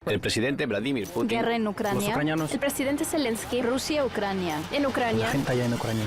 El presidente Vladimir Putin. Guerra en Ucrania. Los ucranianos. El presidente Zelensky. Rusia, Ucrania. En Ucrania. La gente allá en Ucrania.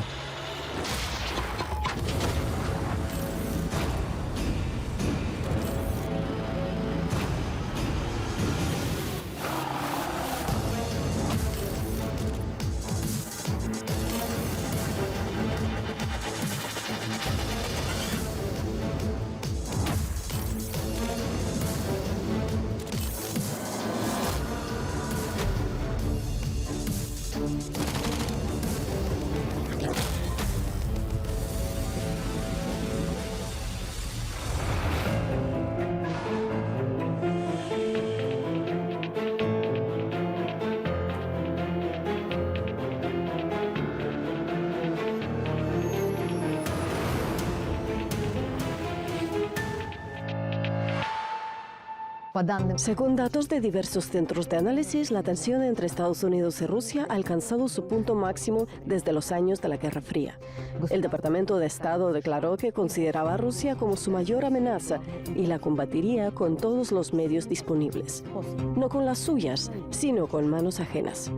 Según datos de diversos centros de análisis, la tensión entre Estados Unidos y Rusia ha alcanzado su punto máximo desde los años de la Guerra Fría. El Departamento de Estado declaró que consideraba a Rusia como su mayor amenaza y la combatiría con todos los medios disponibles. No con las suyas, sino con manos ajenas.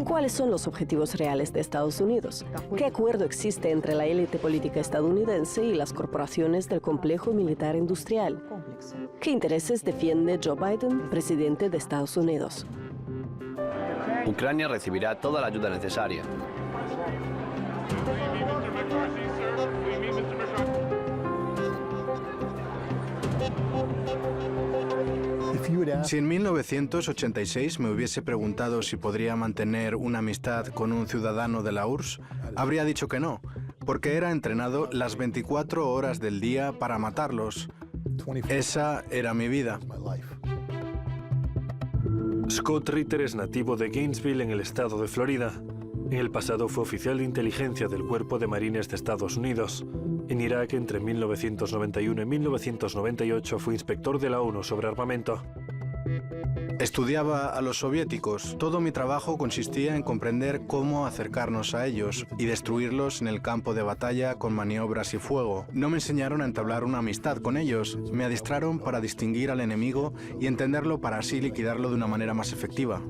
¿Cuáles son los objetivos reales de Estados Unidos? ¿Qué acuerdo existe entre la élite política estadounidense y las corporaciones del complejo militar industrial? ¿Qué intereses defiende Joe Biden, presidente de Estados Unidos? Ucrania recibirá toda la ayuda necesaria. Si en 1986 me hubiese preguntado si podría mantener una amistad con un ciudadano de la URSS, habría dicho que no, porque era entrenado las 24 horas del día para matarlos. Esa era mi vida. Scott Ritter es nativo de Gainesville, en el estado de Florida. En el pasado fue oficial de inteligencia del Cuerpo de Marines de Estados Unidos. En Irak, entre 1991 y 1998, fue inspector de la ONU sobre armamento. Estudiaba a los soviéticos. Todo mi trabajo consistía en comprender cómo acercarnos a ellos y destruirlos en el campo de batalla con maniobras y fuego. No me enseñaron a entablar una amistad con ellos. Me adiestraron para distinguir al enemigo y entenderlo para así liquidarlo de una manera más efectiva.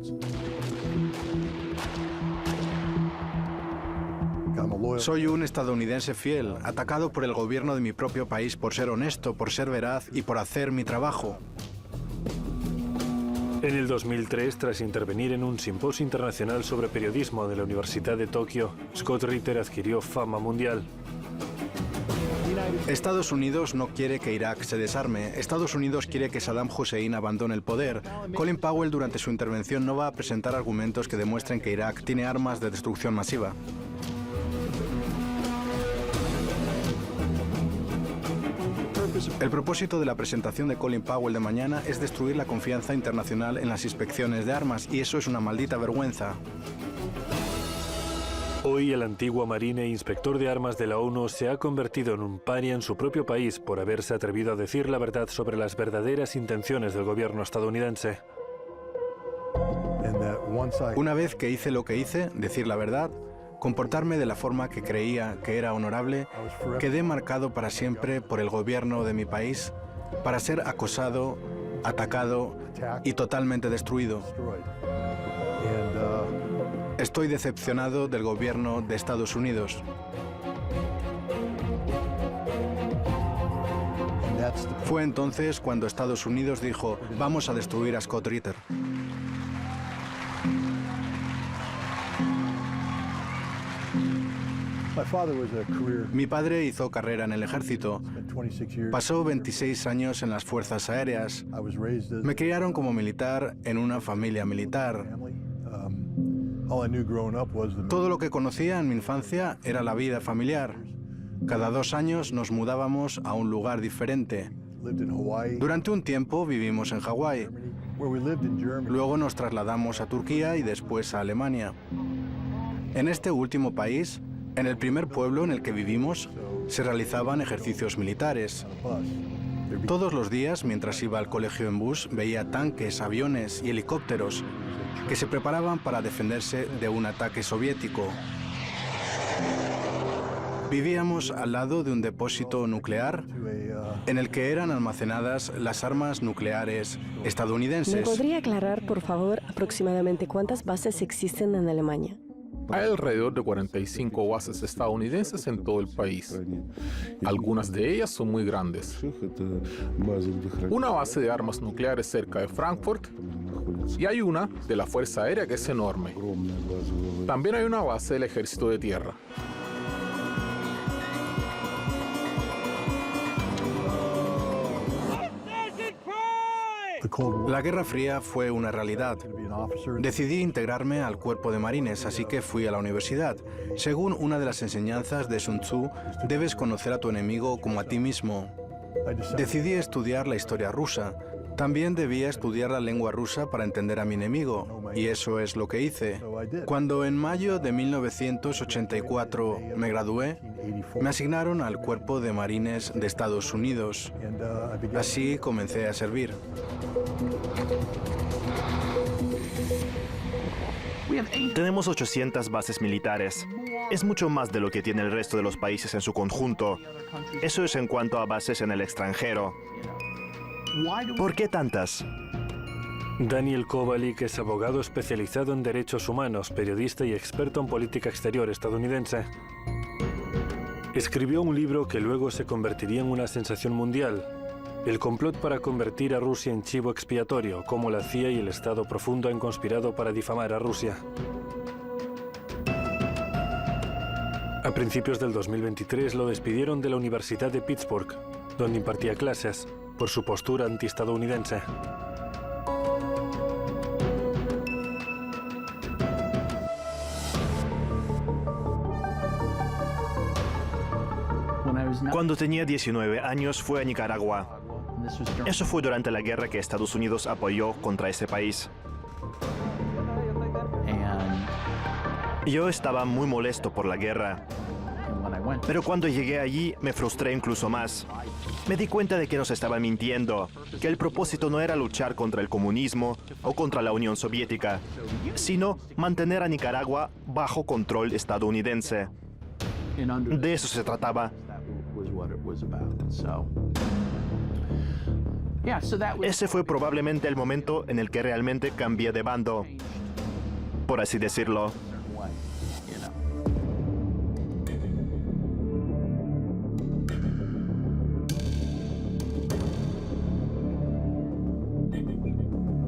Soy un estadounidense fiel, atacado por el gobierno de mi propio país por ser honesto, por ser veraz y por hacer mi trabajo. En el 2003, tras intervenir en un simposio internacional sobre periodismo de la Universidad de Tokio, Scott Ritter adquirió fama mundial. Estados Unidos no quiere que Irak se desarme. Estados Unidos quiere que Saddam Hussein abandone el poder. Colin Powell, durante su intervención, no va a presentar argumentos que demuestren que Irak tiene armas de destrucción masiva. El propósito de la presentación de Colin Powell de mañana es destruir la confianza internacional en las inspecciones de armas, y eso es una maldita vergüenza. Hoy el antiguo marine e inspector de armas de la ONU se ha convertido en un paria en su propio país por haberse atrevido a decir la verdad sobre las verdaderas intenciones del gobierno estadounidense. Una vez que hice lo que hice, decir la verdad, comportarme de la forma que creía que era honorable, quedé marcado para siempre por el gobierno de mi país para ser acosado, atacado y totalmente destruido. Estoy decepcionado del gobierno de Estados Unidos. Fue entonces cuando Estados Unidos dijo: vamos a destruir a Scott Ritter. Mi padre hizo carrera en el ejército. Pasó 26 años en las fuerzas aéreas. Me criaron como militar en una familia militar. Todo lo que conocía en mi infancia era la vida familiar. Cada 2 años nos mudábamos a un lugar diferente. Durante un tiempo vivimos en Hawái. Luego nos trasladamos a Turquía y después a Alemania. En este último país, en el primer pueblo en el que vivimos, se realizaban ejercicios militares. Todos los días, mientras iba al colegio en bus, veía tanques, aviones y helicópteros que se preparaban para defenderse de un ataque soviético. Vivíamos al lado de un depósito nuclear en el que eran almacenadas las armas nucleares ¿Me estadounidenses. podría aclarar, por favor, aproximadamente cuántas bases existen en Alemania? Hay alrededor de 45 bases estadounidenses en todo el país. Algunas de ellas son muy grandes. Una base de armas nucleares cerca de Frankfurt y hay una de la Fuerza Aérea que es enorme. También hay una base del Ejército de Tierra. La Guerra Fría fue una realidad. Decidí integrarme al cuerpo de marines, así que fui a la universidad. Según una de las enseñanzas de Sun Tzu, debes conocer a tu enemigo como a ti mismo. Decidí estudiar la historia rusa. También debía estudiar la lengua rusa para entender a mi enemigo, y eso es lo que hice. Cuando en mayo de 1984 me gradué, me asignaron al Cuerpo de Marines de Estados Unidos. Así comencé a servir. Tenemos 800 bases militares. Es mucho más de lo que tiene el resto de los países en su conjunto. Eso es en cuanto a bases en el extranjero. ¿Por qué tantas? Daniel Kovalik es abogado especializado en derechos humanos, periodista y experto en política exterior estadounidense. Escribió un libro que luego se convertiría en una sensación mundial: El complot para convertir a Rusia en chivo expiatorio, cómo la CIA y el Estado Profundo han conspirado para difamar a Rusia. A principios del 2023 lo despidieron de la Universidad de Pittsburgh, donde impartía clases, por su postura antiestadounidense. Cuando tenía 19 años fue a Nicaragua. Eso fue durante la guerra que Estados Unidos apoyó contra ese país. Yo estaba muy molesto por la guerra. Pero cuando llegué allí me frustré incluso más. Me di cuenta de que nos estaban mintiendo, que el propósito no era luchar contra el comunismo o contra la Unión Soviética, sino mantener a Nicaragua bajo control estadounidense. De eso se trataba. Ese fue probablemente el momento en el que realmente cambié de bando, por así decirlo.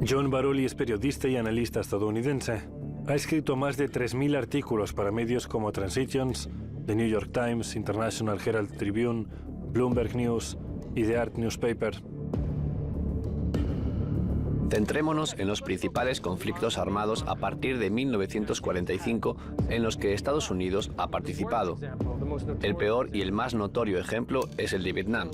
John Baroli es periodista y analista estadounidense. Ha escrito más de 3.000 artículos para medios como Transitions, The New York Times, International Herald Tribune, Bloomberg News y The Art Newspaper. Centrémonos en los principales conflictos armados a partir de 1945 en los que Estados Unidos ha participado. El peor y el más notorio ejemplo es el de Vietnam.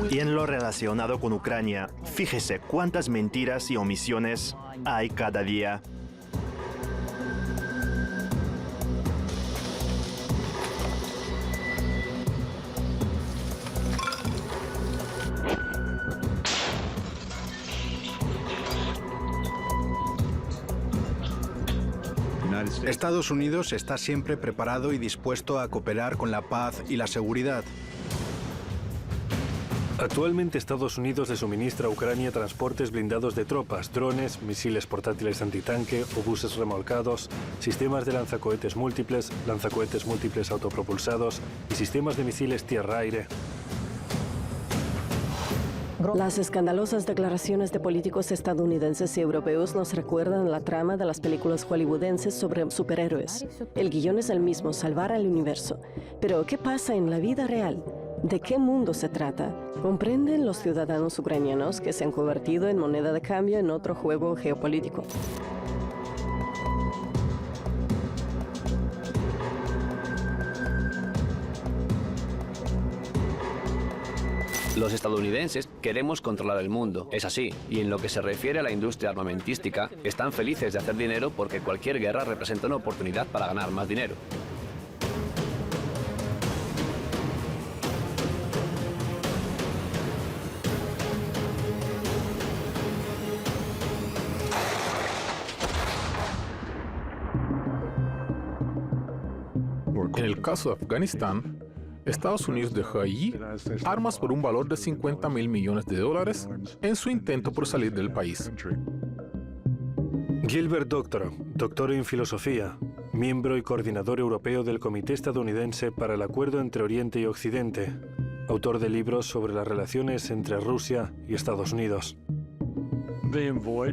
Y en lo relacionado con Ucrania, fíjese cuántas mentiras y omisiones hay cada día. Estados Unidos está siempre preparado y dispuesto a cooperar con la paz y la seguridad. Actualmente Estados Unidos le suministra a Ucrania transportes blindados de tropas, drones, misiles portátiles antitanque, obuses remolcados, sistemas de lanzacohetes múltiples autopropulsados y sistemas de misiles tierra-aire. Las escandalosas declaraciones de políticos estadounidenses y europeos nos recuerdan la trama de las películas hollywoodenses sobre superhéroes. El guión es el mismo, salvar al universo. Pero, ¿qué pasa en la vida real? ¿De qué mundo se trata? ¿Comprenden los ciudadanos ucranianos que se han convertido en moneda de cambio en otro juego geopolítico? Los estadounidenses queremos controlar el mundo, es así, y en lo que se refiere a la industria armamentística, están felices de hacer dinero porque cualquier guerra representa una oportunidad para ganar más dinero. En el caso de Afganistán, Estados Unidos dejó allí armas por un valor de $50.000 millones en su intento por salir del país. Gilbert Doctorow, doctor en filosofía, miembro y coordinador europeo del Comité Estadounidense para el Acuerdo entre Oriente y Occidente, autor de libros sobre las relaciones entre Rusia y Estados Unidos.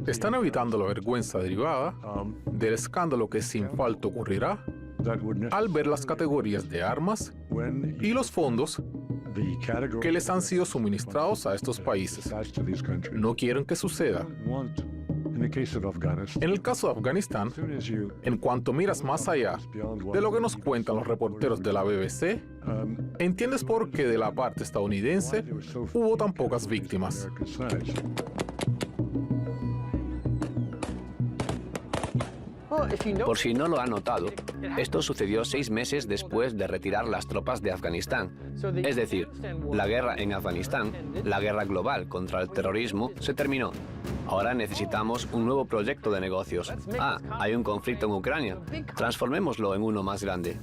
Están evitando la vergüenza derivada del escándalo que sin falta ocurrirá al ver las categorías de armas y los fondos que les han sido suministrados a estos países. No quieren que suceda. En el caso de Afganistán, en cuanto miras más allá de lo que nos cuentan los reporteros de la BBC, entiendes por qué de la parte estadounidense hubo tan pocas víctimas. Por si no lo han notado, esto sucedió 6 meses después de retirar las tropas de Afganistán. Es decir, la guerra en Afganistán, la guerra global contra el terrorismo, se terminó. Ahora necesitamos un nuevo proyecto de negocios. Hay un conflicto en Ucrania. Transformémoslo en uno más grande.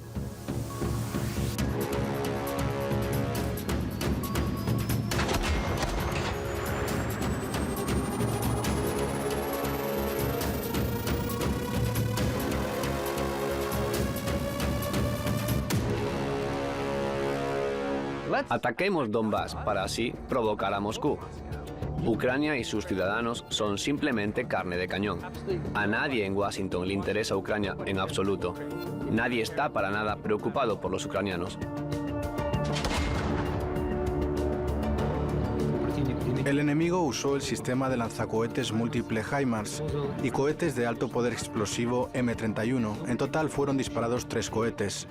Ataquemos Donbass para así provocar a Moscú. Ucrania y sus ciudadanos son simplemente carne de cañón. A nadie en Washington le interesa Ucrania en absoluto. Nadie está para nada preocupado por los ucranianos. El enemigo usó el sistema de lanzacohetes múltiple HIMARS y cohetes de alto poder explosivo M31. En total fueron disparados 3 cohetes.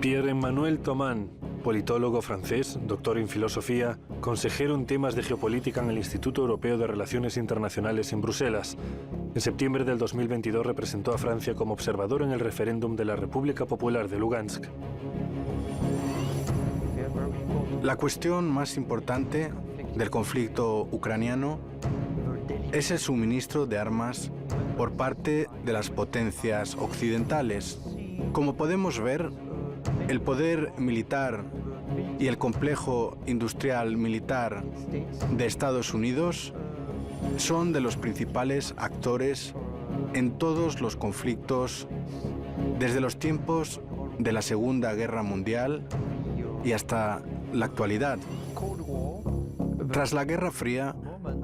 Pierre-Emmanuel Thoman, politólogo francés, doctor en filosofía, consejero en temas de geopolítica en el Instituto Europeo de Relaciones Internacionales en Bruselas. En septiembre del 2022 representó a Francia como observador en el referéndum de la República Popular de Lugansk. La cuestión más importante del conflicto ucraniano es el suministro de armas por parte de las potencias occidentales. Como podemos ver, el poder militar y el complejo industrial militar de Estados Unidos son de los principales actores en todos los conflictos desde los tiempos de la Segunda Guerra Mundial y hasta la actualidad. Tras la Guerra Fría,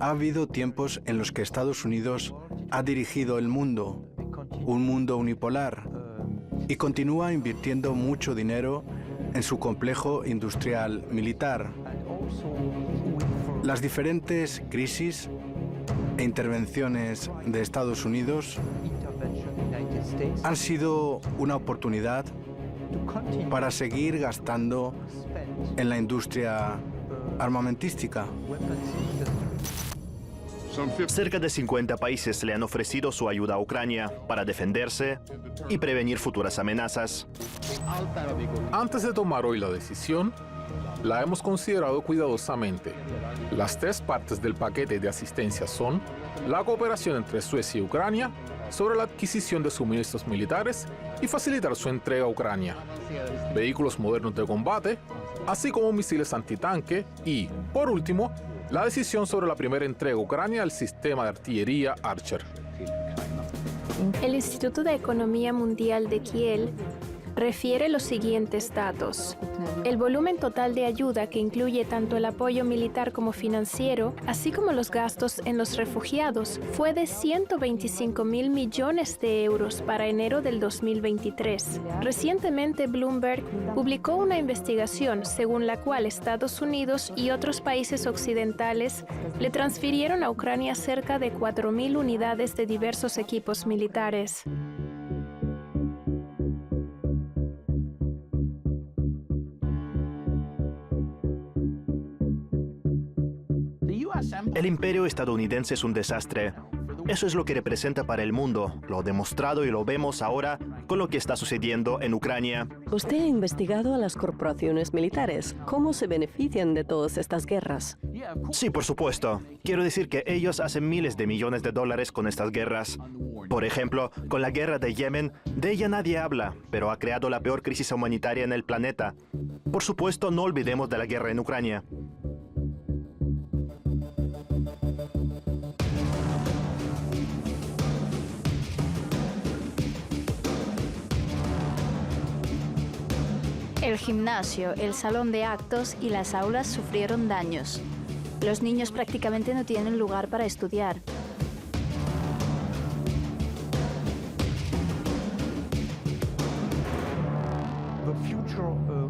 ha habido tiempos en los que Estados Unidos ha dirigido el mundo, un mundo unipolar, y continúa invirtiendo mucho dinero en su complejo industrial militar. Las diferentes crisis e intervenciones de Estados Unidos han sido una oportunidad para seguir gastando en la industria armamentística. Cerca de 50 países le han ofrecido su ayuda a Ucrania para defenderse y prevenir futuras amenazas. Antes de tomar hoy la decisión, la hemos considerado cuidadosamente. Las 3 partes del paquete de asistencia son la cooperación entre Suecia y Ucrania sobre la adquisición de suministros militares y facilitar su entrega a Ucrania, vehículos modernos de combate, así como misiles antitanque y, por último, la decisión sobre la primera entrega a Ucrania del sistema de artillería Archer. El Instituto de Economía Mundial de Kiel refiere los siguientes datos. El volumen total de ayuda, que incluye tanto el apoyo militar como financiero, así como los gastos en los refugiados, fue de 125.000 millones de euros para enero del 2023. Recientemente, Bloomberg publicó una investigación según la cual Estados Unidos y otros países occidentales le transfirieron a Ucrania cerca de 4.000 unidades de diversos equipos militares. El imperio estadounidense es un desastre. Eso es lo que representa para el mundo. Lo demostrado y lo vemos ahora con lo que está sucediendo en Ucrania. Usted ha investigado a las corporaciones militares. ¿Cómo se benefician de todas estas guerras? Sí, por supuesto. Quiero decir que ellos hacen miles de millones de dólares con estas guerras. Por ejemplo, con la guerra de Yemen, de ella nadie habla, pero ha creado la peor crisis humanitaria en el planeta. Por supuesto, no olvidemos de la guerra en Ucrania. El gimnasio, el salón de actos y las aulas sufrieron daños. Los niños prácticamente no tienen lugar para estudiar.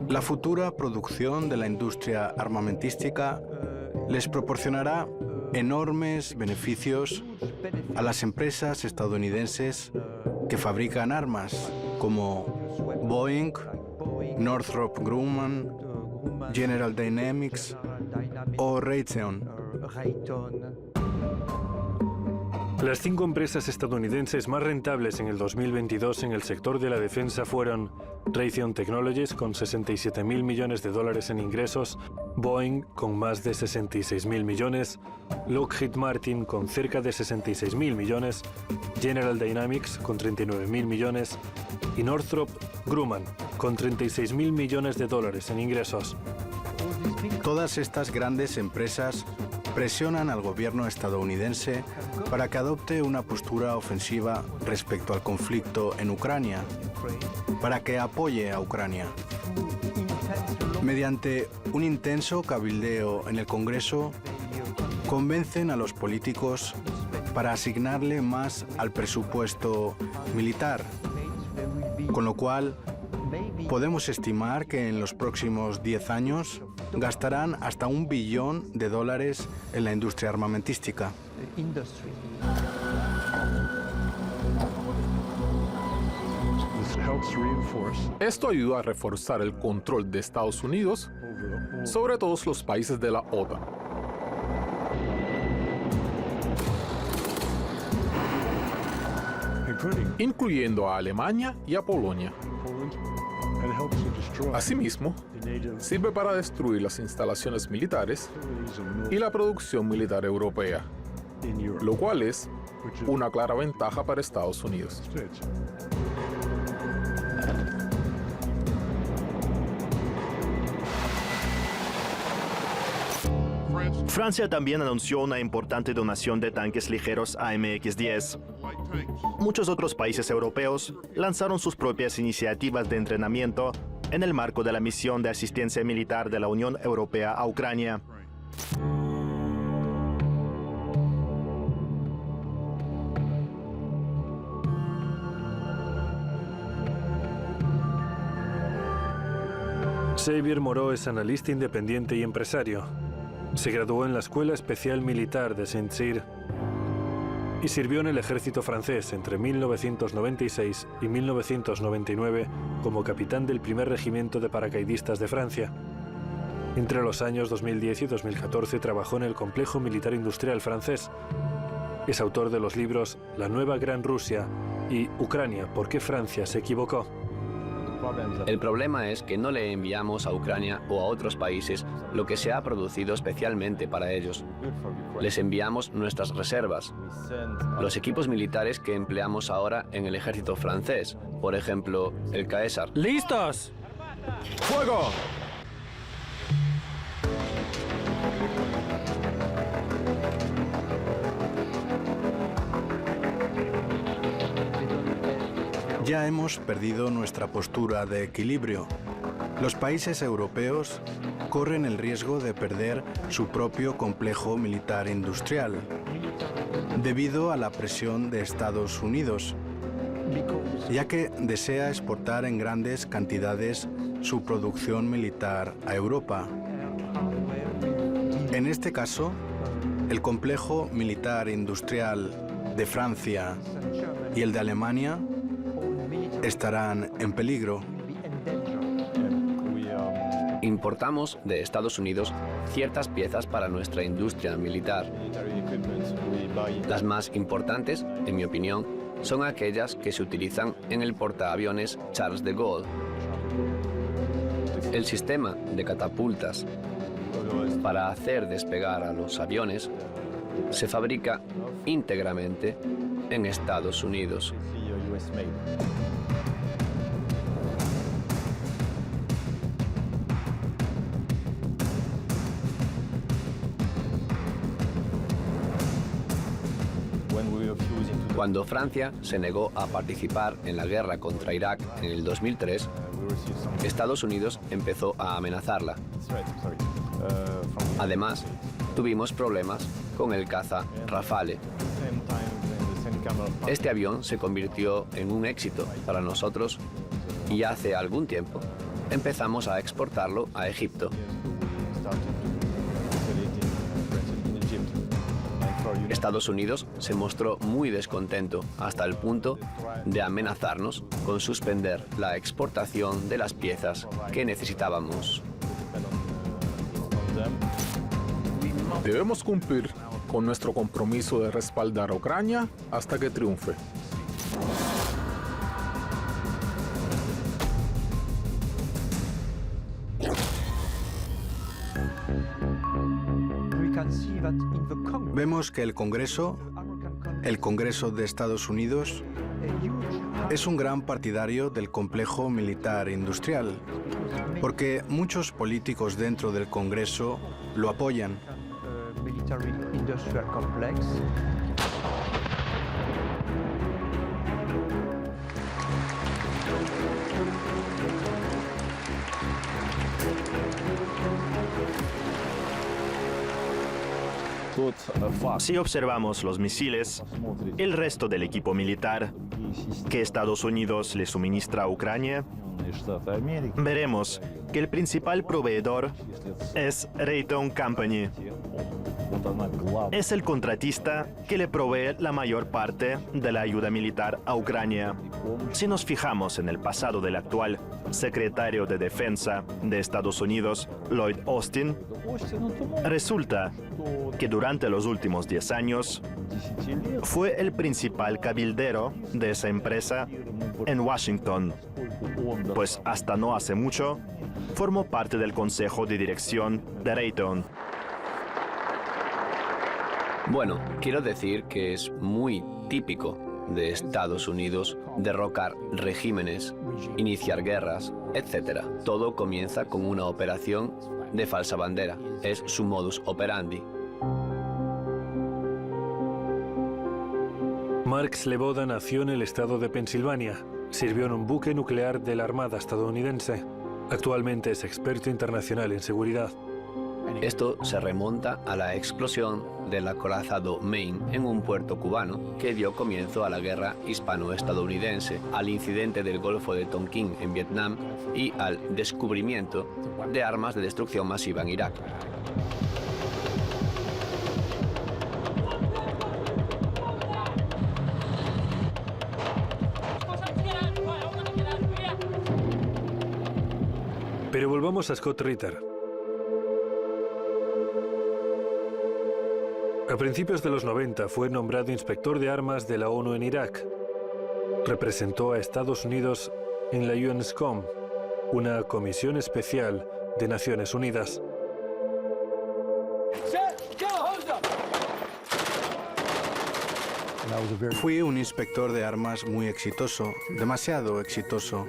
La futura producción de la industria armamentística les proporcionará enormes beneficios a las empresas estadounidenses que fabrican armas, como Boeing, Northrop Grumman, General Dynamics o Raytheon. Las 5 empresas estadounidenses más rentables en el 2022 en el sector de la defensa fueron Raytheon Technologies con 67.000 millones de dólares en ingresos, Boeing con más de 66.000 millones, Lockheed Martin con cerca de 66.000 millones, General Dynamics con 39.000 millones y Northrop Grumman con 36.000 millones de dólares en ingresos. Todas estas grandes empresas presionan al gobierno estadounidense para que adopte una postura ofensiva respecto al conflicto en Ucrania, para que apoye a Ucrania. Mediante un intenso cabildeo en el Congreso, convencen a los políticos para asignarle más al presupuesto militar, con lo cual podemos estimar que en los próximos 10 años gastarán hasta $1 billón en la industria armamentística. Esto ayuda a reforzar el control de Estados Unidos sobre todos los países de la OTAN. Incluyendo a Alemania y a Polonia. Asimismo, sirve para destruir las instalaciones militares y la producción militar europea, lo cual es una clara ventaja para Estados Unidos. Francia también anunció una importante donación de tanques ligeros AMX-10. Muchos otros países europeos lanzaron sus propias iniciativas de entrenamiento en el marco de la misión de asistencia militar de la Unión Europea a Ucrania. Xavier Moreau es analista independiente y empresario. Se graduó en la Escuela Especial Militar de Saint-Cyr y sirvió en el ejército francés entre 1996 y 1999 como capitán del primer regimiento de paracaidistas de Francia. Entre los años 2010 y 2014 trabajó en el complejo militar industrial francés. Es autor de los libros La nueva Gran Rusia y Ucrania, ¿por qué Francia se equivocó? El problema es que no le enviamos a Ucrania o a otros países lo que se ha producido especialmente para ellos. Les enviamos nuestras reservas, los equipos militares que empleamos ahora en el ejército francés, por ejemplo, el Caesar. ¡Listos! ¡Fuego! Ya hemos perdido nuestra postura de equilibrio. Los países europeos corren el riesgo de perder su propio complejo militar industrial debido a la presión de Estados Unidos, ya que desea exportar en grandes cantidades su producción militar a Europa. En este caso, el complejo militar industrial de Francia y el de Alemania estarán en peligro. Importamos de Estados Unidos ciertas piezas para nuestra industria militar. Las más importantes, en mi opinión, son aquellas que se utilizan en el portaaviones Charles de Gaulle. El sistema de catapultas para hacer despegar a los aviones se fabrica íntegramente en Estados Unidos. Cuando Francia se negó a participar en la guerra contra Irak en el 2003, Estados Unidos empezó a amenazarla. Además, tuvimos problemas con el caza Rafale. Este avión se convirtió en un éxito para nosotros y hace algún tiempo empezamos a exportarlo a Egipto. Estados Unidos se mostró muy descontento hasta el punto de amenazarnos con suspender la exportación de las piezas que necesitábamos. Debemos cumplir con nuestro compromiso de respaldar a Ucrania hasta que triunfe. Vemos que el Congreso de Estados Unidos, es un gran partidario del complejo militar industrial, porque muchos políticos dentro del Congreso lo apoyan. Si observamos los misiles, el resto del equipo militar que Estados Unidos le suministra a Ucrania, veremos que el principal proveedor es Raytheon Company. Es el contratista que le provee la mayor parte de la ayuda militar a Ucrania. Si nos fijamos en el pasado del actual secretario de Defensa de Estados Unidos, Lloyd Austin, resulta que durante los últimos 10 años fue el principal cabildero de esa empresa en Washington, pues hasta no hace mucho formó parte del consejo de dirección de Raytheon. Bueno, quiero decir que es muy típico de Estados Unidos derrocar regímenes, iniciar guerras, etc. Todo comienza con una operación de falsa bandera. Es su modus operandi. Mark Sleboda nació en el estado de Pensilvania. Sirvió en un buque nuclear de la Armada estadounidense. Actualmente es experto internacional en seguridad. Esto se remonta a la explosión del acorazado Maine en un puerto cubano que dio comienzo a la guerra hispano-estadounidense, al incidente del Golfo de Tonkin en Vietnam y al descubrimiento de armas de destrucción masiva en Irak. Pero volvamos a Scott Ritter. A principios de los 90 fue nombrado inspector de armas de la ONU en Irak. Representó a Estados Unidos en la UNSCOM, una comisión especial de Naciones Unidas. Fui un inspector de armas muy exitoso, demasiado exitoso.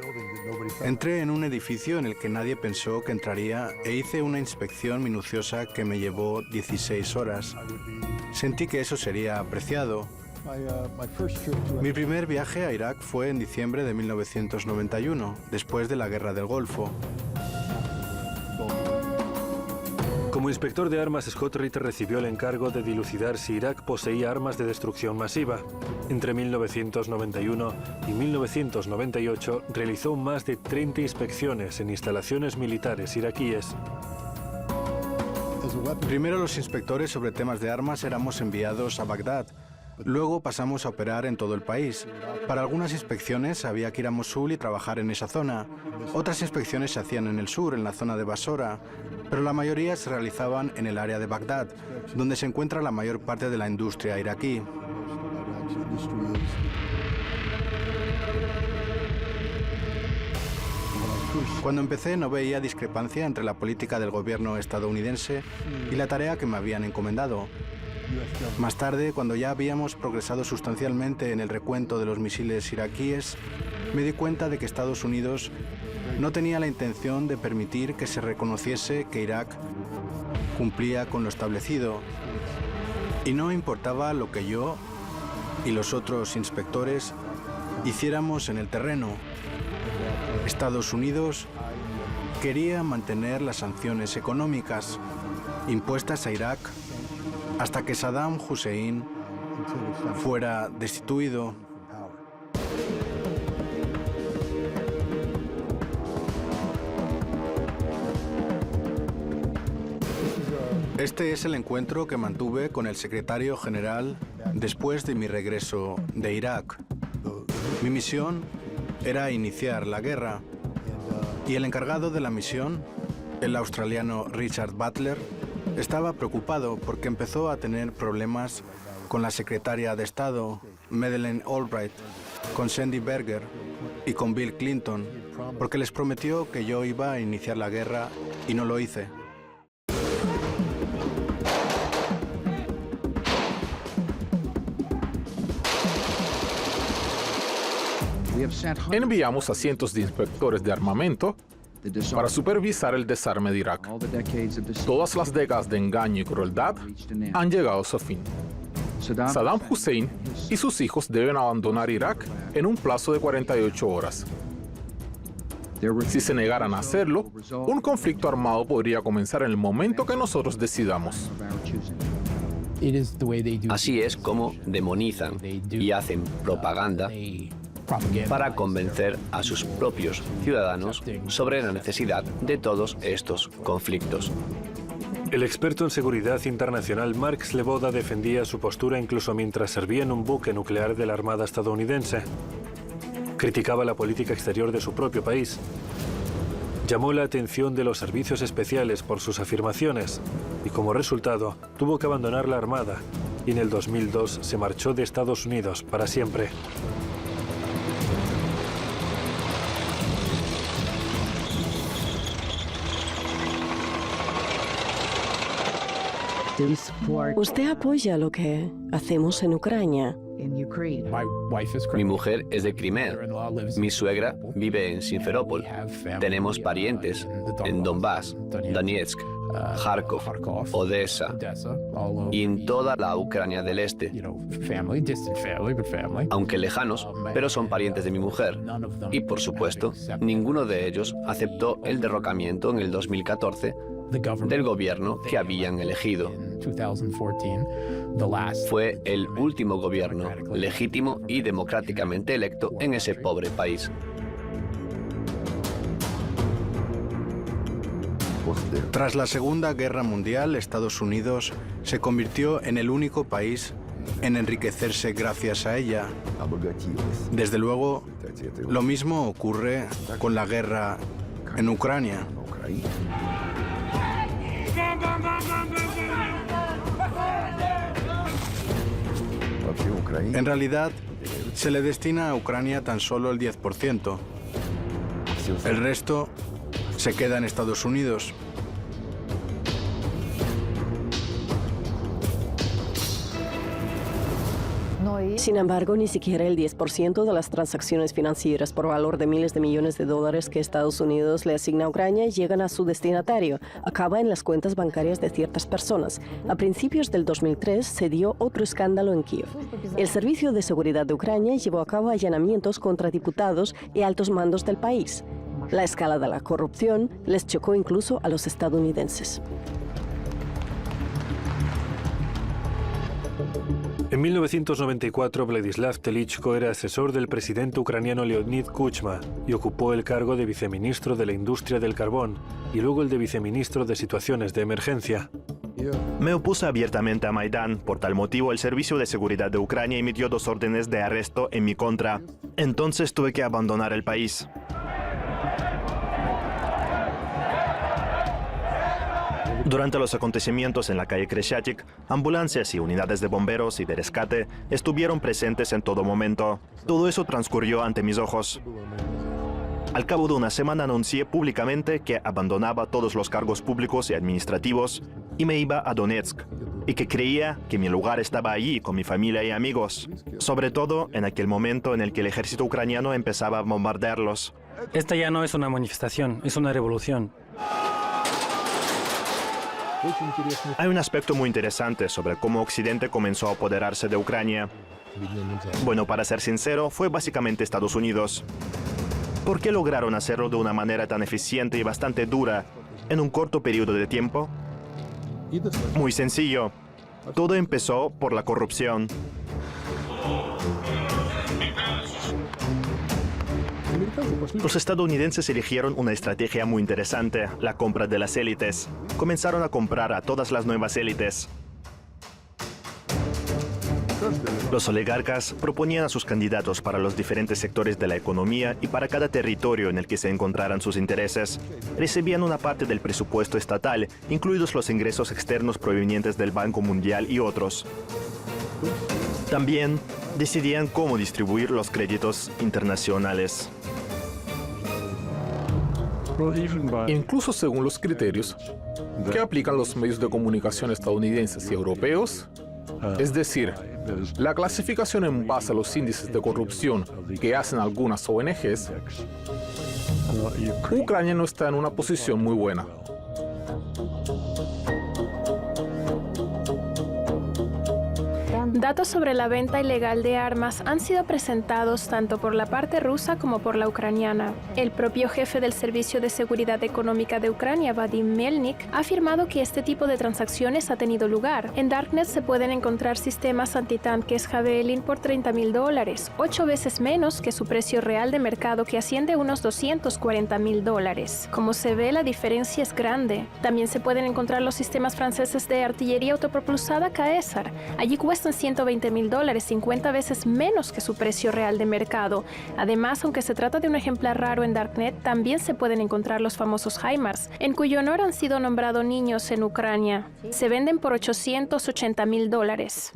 Entré en un edificio en el que nadie pensó que entraría e hice una inspección minuciosa que me llevó 16 horas. Sentí que eso sería apreciado. Mi primer viaje a Irak fue en diciembre de 1991, después de la Guerra del Golfo. Como inspector de armas, Scott Ritter recibió el encargo de dilucidar si Irak poseía armas de destrucción masiva. Entre 1991 y 1998 realizó más de 30 inspecciones en instalaciones militares iraquíes. Primero los inspectores sobre temas de armas éramos enviados a Bagdad. Luego pasamos a operar en todo el país. Para algunas inspecciones había que ir a Mosul y trabajar en esa zona. Otras inspecciones se hacían en el sur, en la zona de Basora, pero la mayoría se realizaban en el área de Bagdad, donde se encuentra la mayor parte de la industria iraquí. Cuando empecé no veía discrepancia entre la política del gobierno estadounidense y la tarea que me habían encomendado. Más tarde, cuando ya habíamos progresado sustancialmente en el recuento de los misiles iraquíes, me di cuenta de que Estados Unidos no tenía la intención de permitir que se reconociese que Irak cumplía con lo establecido. Y no importaba lo que yo y los otros inspectores hiciéramos en el terreno. Estados Unidos quería mantener las sanciones económicas impuestas a Irak hasta que Saddam Hussein fuera destituido. Este es el encuentro que mantuve con el secretario general después de mi regreso de Irak. Mi misión era iniciar la guerra y el encargado de la misión, el australiano Richard Butler, estaba preocupado porque empezó a tener problemas con la secretaria de Estado, Madeleine Albright, con Sandy Berger y con Bill Clinton, porque les prometió que yo iba a iniciar la guerra y no lo hice. Enviamos a cientos de inspectores de armamento para supervisar el desarme de Irak. Todas las décadas de engaño y crueldad han llegado a su fin. Saddam Hussein y sus hijos deben abandonar Irak en un plazo de 48 horas. Si se negaran a hacerlo, un conflicto armado podría comenzar en el momento que nosotros decidamos. Así es como demonizan y hacen propaganda para convencer a sus propios ciudadanos sobre la necesidad de todos estos conflictos. El experto en seguridad internacional Mark Sleboda defendía su postura incluso mientras servía en un buque nuclear de la Armada estadounidense. Criticaba la política exterior de su propio país. Llamó la atención de los servicios especiales por sus afirmaciones y como resultado tuvo que abandonar la Armada y en el 2002 se marchó de Estados Unidos para siempre. ¿Usted apoya lo que hacemos en Ucrania? Mi mujer es de Crimea. Mi suegra vive en Simferópol. Tenemos parientes en Donbass, Donetsk, Kharkov, Odessa y en toda la Ucrania del Este. Aunque lejanos, pero son parientes de mi mujer. Y por supuesto, ninguno de ellos aceptó el derrocamiento en el 2014 del gobierno que habían elegido. Fue el último gobierno legítimo y democráticamente electo en ese pobre país. Tras la Segunda Guerra Mundial, Estados Unidos se convirtió en el único país en enriquecerse gracias a ella. Desde luego, lo mismo ocurre con la guerra en Ucrania. En realidad, se le destina a Ucrania tan solo el 10%. El resto se queda en Estados Unidos. Sin embargo, ni siquiera el 10% de las transacciones financieras por valor de miles de millones de dólares que Estados Unidos le asigna a Ucrania llegan a su destinatario. Acaba en las cuentas bancarias de ciertas personas. A principios del 2003 se dio otro escándalo en Kiev. El Servicio de Seguridad de Ucrania llevó a cabo allanamientos contra diputados y altos mandos del país. La escala de la corrupción les chocó incluso a los estadounidenses. En 1994, Vladislav Telitschko era asesor del presidente ucraniano Leonid Kuchma y ocupó el cargo de viceministro de la industria del carbón y luego el de viceministro de situaciones de emergencia. Me opuse abiertamente a Maidán. Por tal motivo, el Servicio de Seguridad de Ucrania emitió 2 órdenes de arresto en mi contra. Entonces tuve que abandonar el país. Durante los acontecimientos en la calle Khreshchatyk, ambulancias y unidades de bomberos y de rescate estuvieron presentes en todo momento. Todo eso transcurrió ante mis ojos. Al cabo de una semana anuncié públicamente que abandonaba todos los cargos públicos y administrativos y me iba a Donetsk, y que creía que mi lugar estaba allí con mi familia y amigos, sobre todo en aquel momento en el que el ejército ucraniano empezaba a bombardearlos. Esta ya no es una manifestación, es una revolución. Hay un aspecto muy interesante sobre cómo Occidente comenzó a apoderarse de Ucrania. Bueno, para ser sincero, fue básicamente Estados Unidos. ¿Por qué lograron hacerlo de una manera tan eficiente y bastante dura en un corto periodo de tiempo? Muy sencillo. Todo empezó por la corrupción. Los estadounidenses eligieron una estrategia muy interesante, la compra de las élites. Comenzaron a comprar a todas las nuevas élites. Los oligarcas proponían a sus candidatos para los diferentes sectores de la economía y para cada territorio en el que se encontraran sus intereses. Recibían una parte del presupuesto estatal, incluidos los ingresos externos provenientes del Banco Mundial y otros. También decidían cómo distribuir los créditos internacionales. Incluso según los criterios que aplican los medios de comunicación estadounidenses y europeos, es decir, la clasificación en base a los índices de corrupción que hacen algunas ONGs, Ucrania no está en una posición muy buena. Datos sobre la venta ilegal de armas han sido presentados tanto por la parte rusa como por la ucraniana. El propio jefe del Servicio de Seguridad Económica de Ucrania, Vadim Melnik, ha afirmado que este tipo de transacciones ha tenido lugar. En Darknet se pueden encontrar sistemas antitanques Javelin por $30,000, 8 veces menos que su precio real de mercado, que asciende a unos $240,000. Como se ve, la diferencia es grande. También se pueden encontrar los sistemas franceses de artillería autopropulsada Caesar. Allí cuestan $120,000, 50 veces menos que su precio real de mercado. Además, aunque se trata de un ejemplar raro en Darknet, también se pueden encontrar los famosos HIMARS, en cuyo honor han sido nombrados niños en Ucrania. Se venden por $880,000.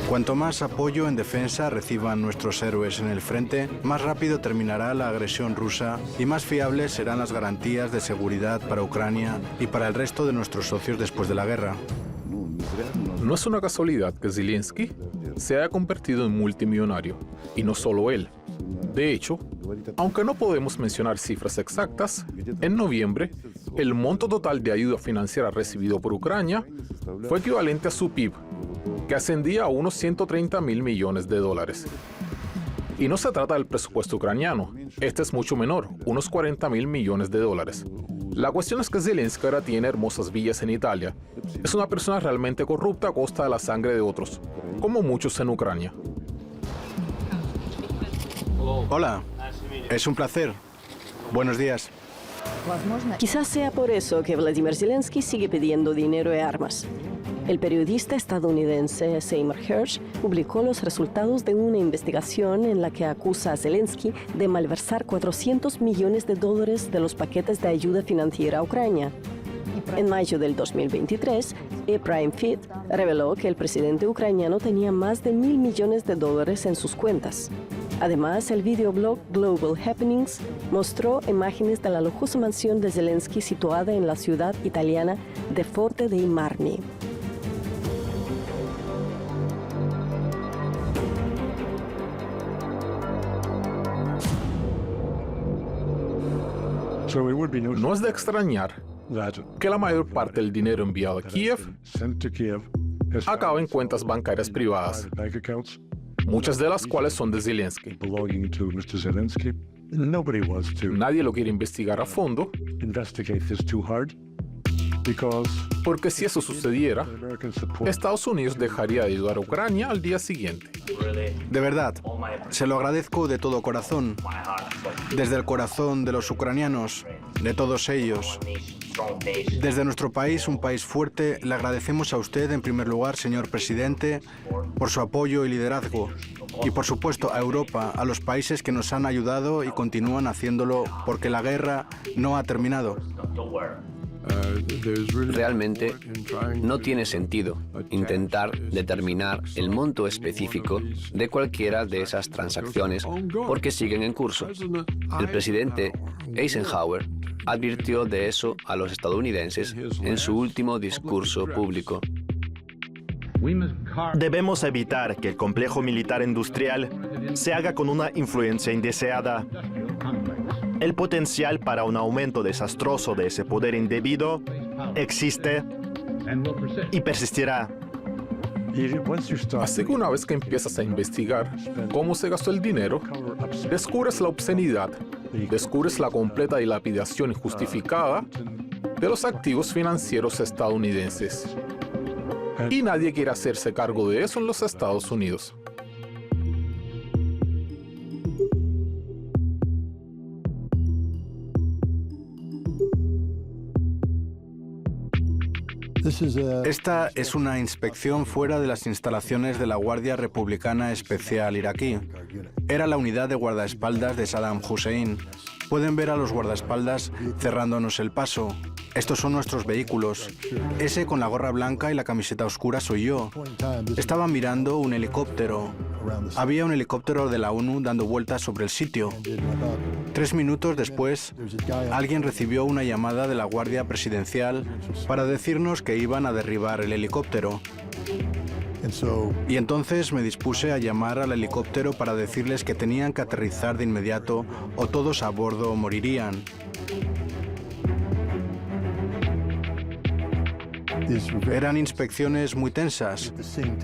Cuanto más apoyo en defensa reciban nuestros héroes en el frente, más rápido terminará la agresión rusa y más fiables serán las garantías de seguridad para Ucrania y para el resto de nuestros socios después de la guerra. No es una casualidad que Zelensky se haya convertido en multimillonario, y no solo él. De hecho, aunque no podemos mencionar cifras exactas, en noviembre, el monto total de ayuda financiera recibido por Ucrania fue equivalente a su PIB, que ascendía a unos $130,000 millones. Y no se trata del presupuesto ucraniano, este es mucho menor, unos $40,000 millones. La cuestión es que Zelensky ahora tiene hermosas villas en Italia. Es una persona realmente corrupta a costa de la sangre de otros, como muchos en Ucrania. Hola, es un placer. Buenos días. Quizás sea por eso que Vladimir Zelensky sigue pidiendo dinero y armas. El periodista estadounidense Seymour Hersh publicó los resultados de una investigación en la que acusa a Zelensky de malversar $400 millones de los paquetes de ayuda financiera a Ucrania. En mayo del 2023, Prime Feed reveló que el presidente ucraniano tenía más de $1.000 millones en sus cuentas. Además, el videoblog Global Happenings mostró imágenes de la lujosa mansión de Zelensky situada en la ciudad italiana de Forte dei Marmi. No es de extrañar que la mayor parte del dinero enviado a Kiev acaba en cuentas bancarias privadas, muchas de las cuales son de Zelensky. Nadie lo quiere investigar a fondo, porque si eso sucediera, Estados Unidos dejaría de ayudar a Ucrania al día siguiente. De verdad, se lo agradezco de todo corazón, desde el corazón de los ucranianos, de todos ellos. Desde nuestro país, un país fuerte, le agradecemos a usted, en primer lugar, señor presidente, por su apoyo y liderazgo. Y, por supuesto, a Europa, a los países que nos han ayudado y continúan haciéndolo, porque la guerra no ha terminado. Realmente no tiene sentido intentar determinar el monto específico de cualquiera de esas transacciones porque siguen en curso. El presidente Eisenhower advirtió de eso a los estadounidenses en su último discurso público. Debemos evitar que el complejo militar industrial se haga con una influencia indeseada. El potencial para un aumento desastroso de ese poder indebido existe y persistirá. Así que una vez que empiezas a investigar cómo se gastó el dinero, descubres la obscenidad, descubres la completa dilapidación injustificada de los activos financieros estadounidenses. Y nadie quiere hacerse cargo de eso en los Estados Unidos. Esta es una inspección fuera de las instalaciones de la Guardia Republicana Especial iraquí. Era la unidad de guardaespaldas de Saddam Hussein. Pueden ver a los guardaespaldas cerrándonos el paso. Estos son nuestros vehículos. Ese con la gorra blanca y la camiseta oscura soy yo. Estaba mirando un helicóptero. Había un helicóptero de la ONU dando vueltas sobre el sitio. 3 minutos después, alguien recibió una llamada de la Guardia Presidencial para decirnos que iban a derribar el helicóptero. Y entonces me dispuse a llamar al helicóptero para decirles que tenían que aterrizar de inmediato o todos a bordo morirían. Eran inspecciones muy tensas,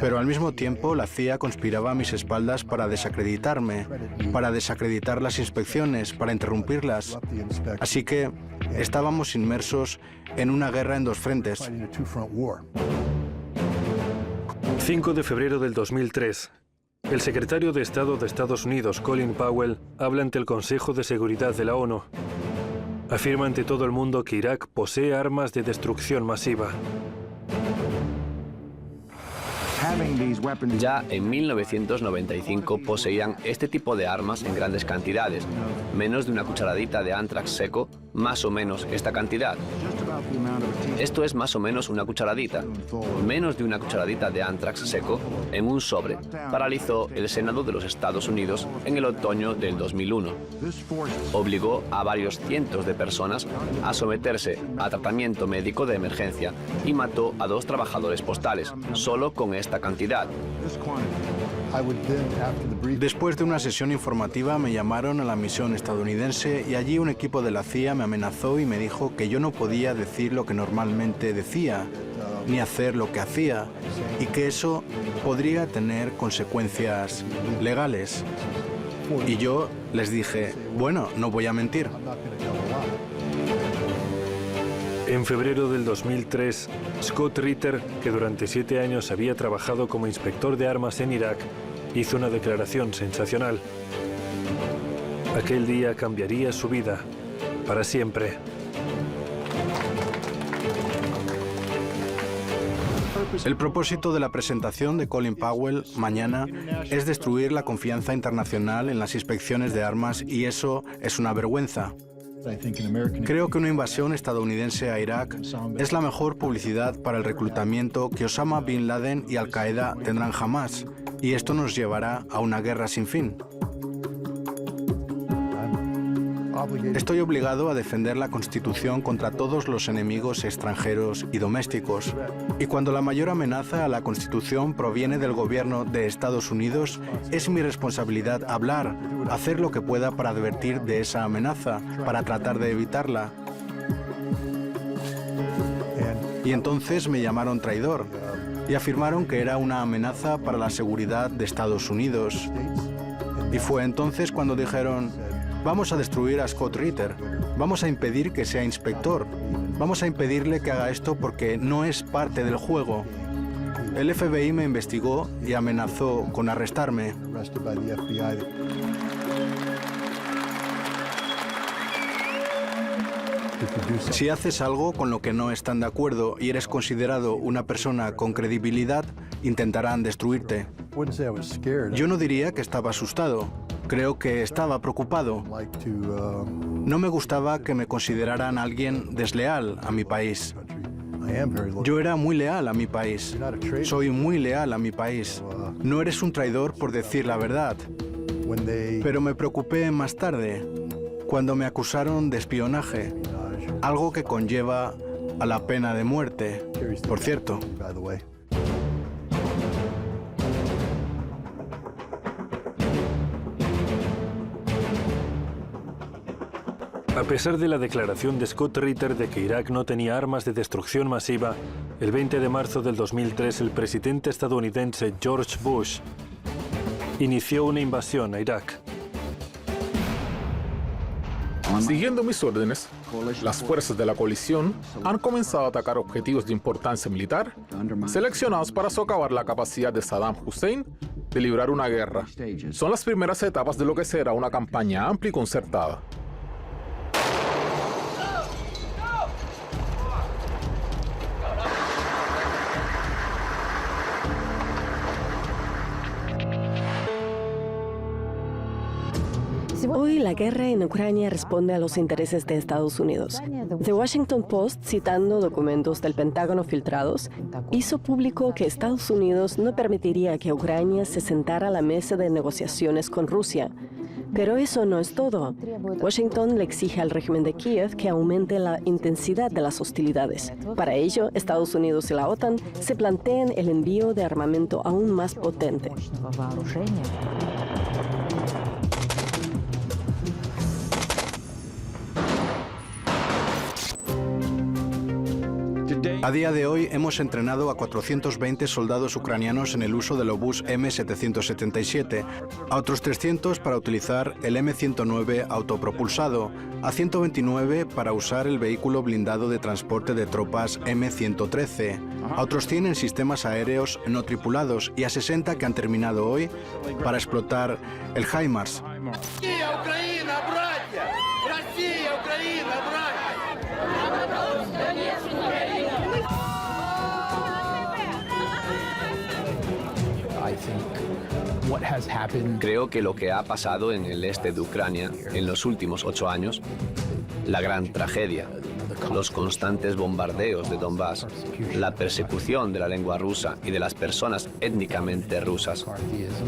pero al mismo tiempo la CIA conspiraba a mis espaldas para desacreditarme, para desacreditar las inspecciones, para interrumpirlas. Así que estábamos inmersos en una guerra en 2 frentes. 5 de febrero del 2003. El secretario de Estado de Estados Unidos, Colin Powell, habla ante el Consejo de Seguridad de la ONU. Afirma ante todo el mundo que Irak posee armas de destrucción masiva. Ya en 1995 poseían este tipo de armas en grandes cantidades, menos de una cucharadita de anthrax seco, más o menos esta cantidad. Esto es más o menos una cucharadita, menos de una cucharadita de anthrax seco en un sobre. Paralizó el Senado de los Estados Unidos en el otoño del 2001. Obligó a varios cientos de personas a someterse a tratamiento médico de emergencia y mató a 2 trabajadores postales, solo con esta cantidad. Después de una sesión informativa me llamaron a la misión estadounidense y allí un equipo de la CIA me amenazó y me dijo que yo no podía decir lo que normalmente decía, ni hacer lo que hacía, y que eso podría tener consecuencias legales. Y yo les dije, bueno, no voy a mentir. En febrero del 2003, Scott Ritter, que durante 7 años había trabajado como inspector de armas en Irak, hizo una declaración sensacional. Aquel día cambiaría su vida para siempre. El propósito de la presentación de Colin Powell mañana es destruir la confianza internacional en las inspecciones de armas y eso es una vergüenza. Creo que una invasión estadounidense a Irak es la mejor publicidad para el reclutamiento que Osama Bin Laden y Al-Qaeda tendrán jamás, y esto nos llevará a una guerra sin fin. Estoy obligado a defender la Constitución contra todos los enemigos extranjeros y domésticos. Y cuando la mayor amenaza a la Constitución proviene del gobierno de Estados Unidos, es mi responsabilidad hablar, hacer lo que pueda para advertir de esa amenaza, para tratar de evitarla. Y entonces me llamaron traidor y afirmaron que era una amenaza para la seguridad de Estados Unidos. Y fue entonces cuando dijeron: vamos a destruir a Scott Ritter, vamos a impedir que sea inspector, vamos a impedirle que haga esto porque no es parte del juego. El FBI me investigó y amenazó con arrestarme. Si haces algo con lo que no están de acuerdo y eres considerado una persona con credibilidad, intentarán destruirte. Yo no diría que estaba asustado. Creo que estaba preocupado. No me gustaba que me consideraran alguien desleal a mi país. Yo era muy leal a mi país. Soy muy leal a mi país. No eres un traidor por decir la verdad. Pero me preocupé más tarde, cuando me acusaron de espionaje, algo que conlleva a la pena de muerte, por cierto. A pesar de la declaración de Scott Ritter de que Irak no tenía armas de destrucción masiva, el 20 de marzo del 2003 el presidente estadounidense George Bush inició una invasión a Irak. Siguiendo mis órdenes, las fuerzas de la coalición han comenzado a atacar objetivos de importancia militar seleccionados para socavar la capacidad de Saddam Hussein de librar una guerra. Son las primeras etapas de lo que será una campaña amplia y concertada. Hoy la guerra en Ucrania responde a los intereses de Estados Unidos. The Washington Post, citando documentos del Pentágono filtrados, hizo público que Estados Unidos no permitiría que Ucrania se sentara a la mesa de negociaciones con Rusia. Pero eso no es todo. Washington le exige al régimen de Kiev que aumente la intensidad de las hostilidades. Para ello, Estados Unidos y la OTAN se plantean el envío de armamento aún más potente. A día de hoy hemos entrenado a 420 soldados ucranianos en el uso del obús M777, a otros 300 para utilizar el M109 autopropulsado, a 129 para usar el vehículo blindado de transporte de tropas M113, a otros 100 en sistemas aéreos no tripulados y a 60 que han terminado hoy para explotar el HIMARS. Creo que lo que ha pasado en el este de Ucrania en los últimos 8 años, la gran tragedia, los constantes bombardeos de Donbass, la persecución de la lengua rusa y de las personas étnicamente rusas,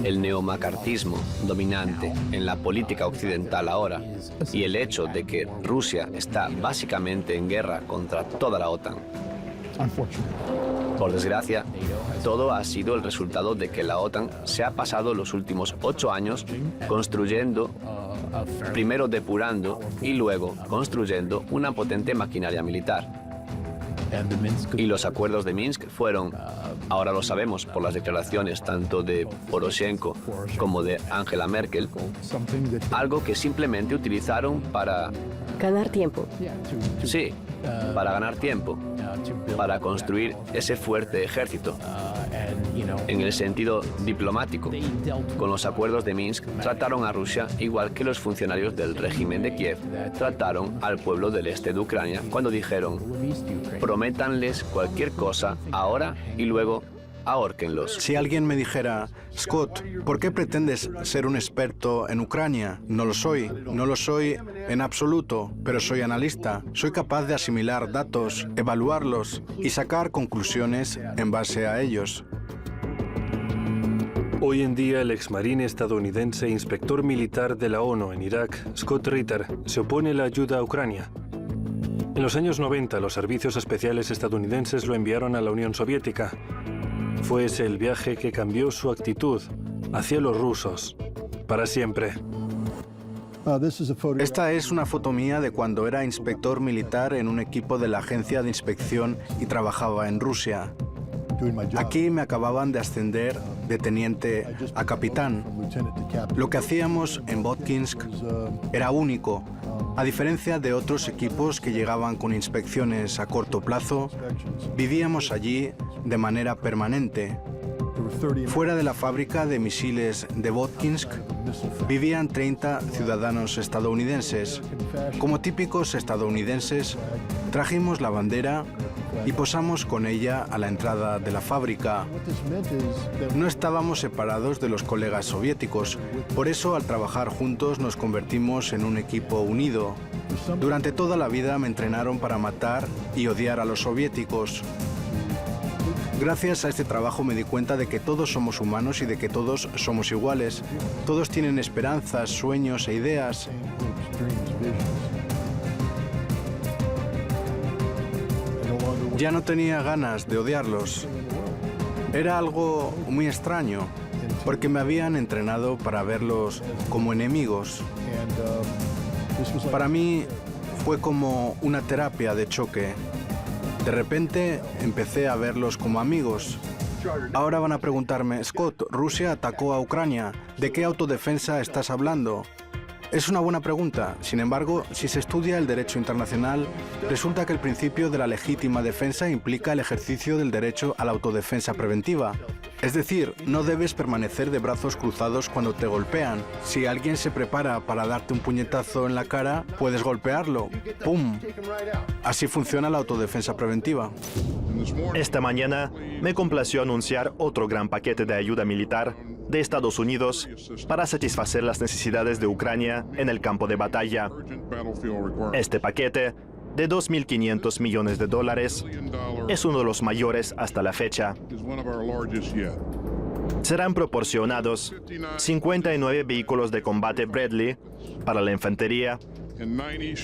el neomacartismo dominante en la política occidental ahora y el hecho de que Rusia está básicamente en guerra contra toda la OTAN. Por desgracia, todo ha sido el resultado de que la OTAN se ha pasado los últimos 8 años construyendo, primero depurando y luego construyendo una potente maquinaria militar. Y los acuerdos de Minsk fueron, ahora lo sabemos por las declaraciones tanto de Poroshenko como de Angela Merkel, algo que simplemente utilizaron para... Ganar tiempo. Sí, para ganar tiempo, para construir ese fuerte ejército. En el sentido diplomático, con los acuerdos de Minsk trataron a Rusia igual que los funcionarios del régimen de Kiev trataron al pueblo del este de Ucrania cuando dijeron: prométanles cualquier cosa ahora y luego ahórquenlos. Si alguien me dijera: Scott, ¿por qué pretendes ser un experto en Ucrania? No lo soy en absoluto, pero soy analista. Soy capaz de asimilar datos, evaluarlos y sacar conclusiones en base a ellos. Hoy en día, el exmarine estadounidense e inspector militar de la ONU en Irak, Scott Ritter, se opone a la ayuda a Ucrania. En los años 90, los servicios especiales estadounidenses lo enviaron a la Unión Soviética. Fue ese el viaje que cambió su actitud hacia los rusos para siempre. Esta es una foto mía de cuando era inspector militar en un equipo de la Agencia de Inspección y trabajaba en Rusia. Aquí me acababan de ascender de teniente a capitán. Lo que hacíamos en Votkinsk era único. A diferencia de otros equipos que llegaban con inspecciones a corto plazo, vivíamos allí de manera permanente. Fuera de la fábrica de misiles de Votkinsk vivían 30 ciudadanos estadounidenses. Como típicos estadounidenses, trajimos la bandera y posamos con ella a la entrada de la fábrica. No estábamos separados de los colegas soviéticos, por eso al trabajar juntos nos convertimos en un equipo unido. Durante toda la vida me entrenaron para matar y odiar a los soviéticos. Gracias a este trabajo me di cuenta de que todos somos humanos y de que todos somos iguales. Todos tienen esperanzas, sueños e ideas. Ya no tenía ganas de odiarlos. Era algo muy extraño, porque me habían entrenado para verlos como enemigos. Para mí fue como una terapia de choque. De repente empecé a verlos como amigos. Ahora van a preguntarme, Scott, Rusia atacó a Ucrania. ¿De qué autodefensa estás hablando? Es una buena pregunta. Sin embargo, si se estudia el derecho internacional, resulta que el principio de la legítima defensa implica el ejercicio del derecho a la autodefensa preventiva. Es decir, no debes permanecer de brazos cruzados cuando te golpean. Si alguien se prepara para darte un puñetazo en la cara, puedes golpearlo. ¡Pum! Así funciona la autodefensa preventiva. Esta mañana me complació anunciar otro gran paquete de ayuda militar de Estados Unidos para satisfacer las necesidades de Ucrania en el campo de batalla. Este paquete, de $2.500 millones, es uno de los mayores hasta la fecha. Serán proporcionados 59 vehículos de combate Bradley para la infantería,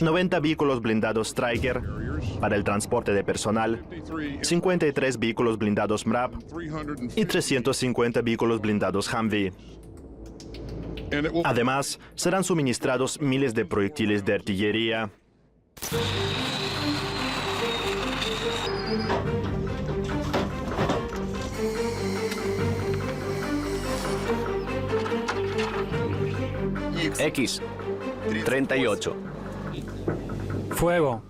90 vehículos blindados Stryker para el transporte de personal, 53 vehículos blindados MRAP y 350 vehículos blindados Humvee. Además, serán suministrados miles de proyectiles de artillería. X 38. Fuego.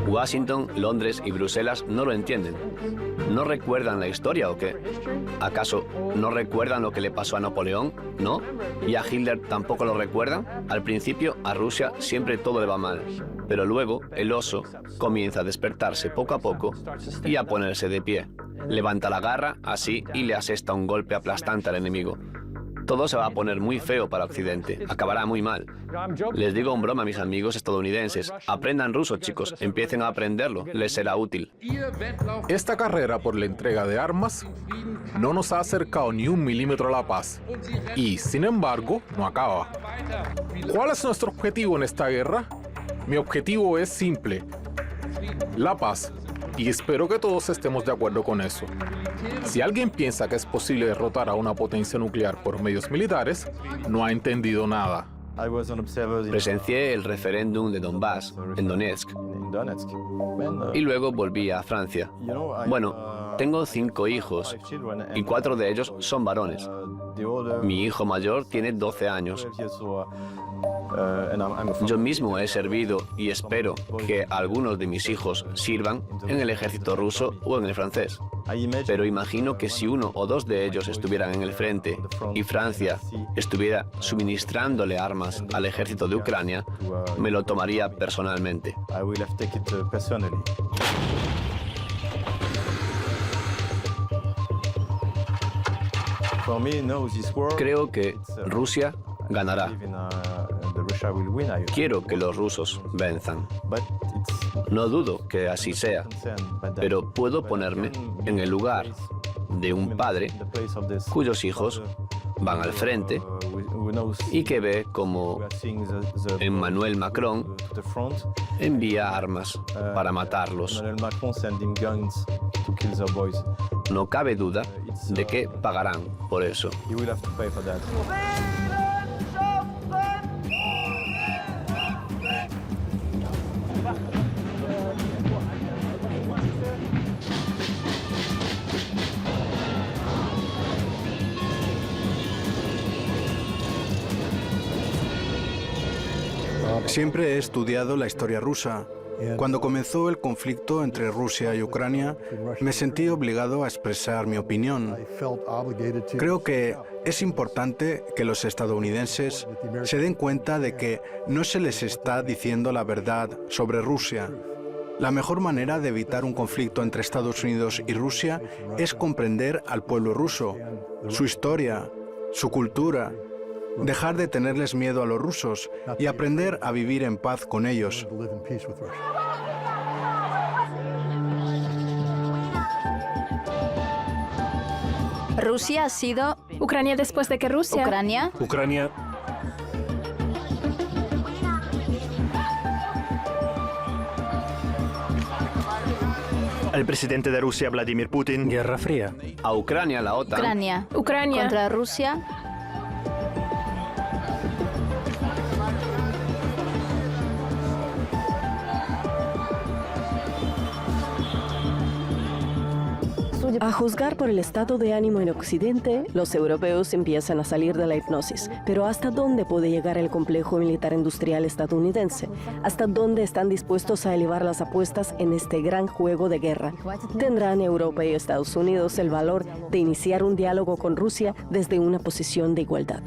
Washington, Londres y Bruselas no lo entienden. ¿No recuerdan la historia o qué? ¿Acaso no recuerdan lo que le pasó a Napoleón? ¿No? ¿Y a Hitler tampoco lo recuerdan? Al principio a Rusia siempre todo le va mal, pero luego el oso comienza a despertarse poco a poco y a ponerse de pie. Levanta la garra así y le asesta un golpe aplastante al enemigo. Todo se va a poner muy feo para Occidente. Acabará muy mal. Les digo en broma a mis amigos estadounidenses. Aprendan ruso, chicos. Empiecen a aprenderlo. Les será útil. Esta carrera por la entrega de armas no nos ha acercado ni un milímetro a la paz. Y, sin embargo, no acaba. ¿Cuál es nuestro objetivo en esta guerra? Mi objetivo es simple. La paz. Y espero que todos estemos de acuerdo con eso. Si alguien piensa que es posible derrotar a una potencia nuclear por medios militares, no ha entendido nada. Presencié el referéndum de Donbass, en Donetsk, y luego volví a Francia. Bueno, tengo 5 hijos, y 4 de ellos son varones. Mi hijo mayor tiene 12 años. Yo mismo he servido y espero que algunos de mis hijos sirvan en el ejército ruso o en el francés. Pero imagino que si 1 o 2 de ellos estuvieran en el frente y Francia estuviera suministrándole armas al ejército de Ucrania, me lo tomaría personalmente. Creo que Rusia ganará. Quiero que los rusos venzan. No dudo que así sea, pero puedo ponerme en el lugar de un padre cuyos hijos van al frente y que ve como Emmanuel Macron envía armas para matarlos. No cabe duda de que pagarán por eso. Siempre he estudiado la historia rusa. Cuando comenzó el conflicto entre Rusia y Ucrania, me sentí obligado a expresar mi opinión. Creo que es importante que los estadounidenses se den cuenta de que no se les está diciendo la verdad sobre Rusia. La mejor manera de evitar un conflicto entre Estados Unidos y Rusia es comprender al pueblo ruso, su historia, su cultura, dejar de tenerles miedo a los rusos y aprender a vivir en paz con ellos. Rusia ha sido... Ucrania después de que Rusia... Ucrania. Ucrania. El presidente de Rusia, Vladimir Putin. Guerra Fría. A Ucrania, la OTAN. Ucrania. Ucrania. Contra Rusia. A juzgar por el estado de ánimo en Occidente, los europeos empiezan a salir de la hipnosis. Pero ¿hasta dónde puede llegar el complejo militar industrial estadounidense? ¿Hasta dónde están dispuestos a elevar las apuestas en este gran juego de guerra? ¿Tendrán Europa y Estados Unidos el valor de iniciar un diálogo con Rusia desde una posición de igualdad?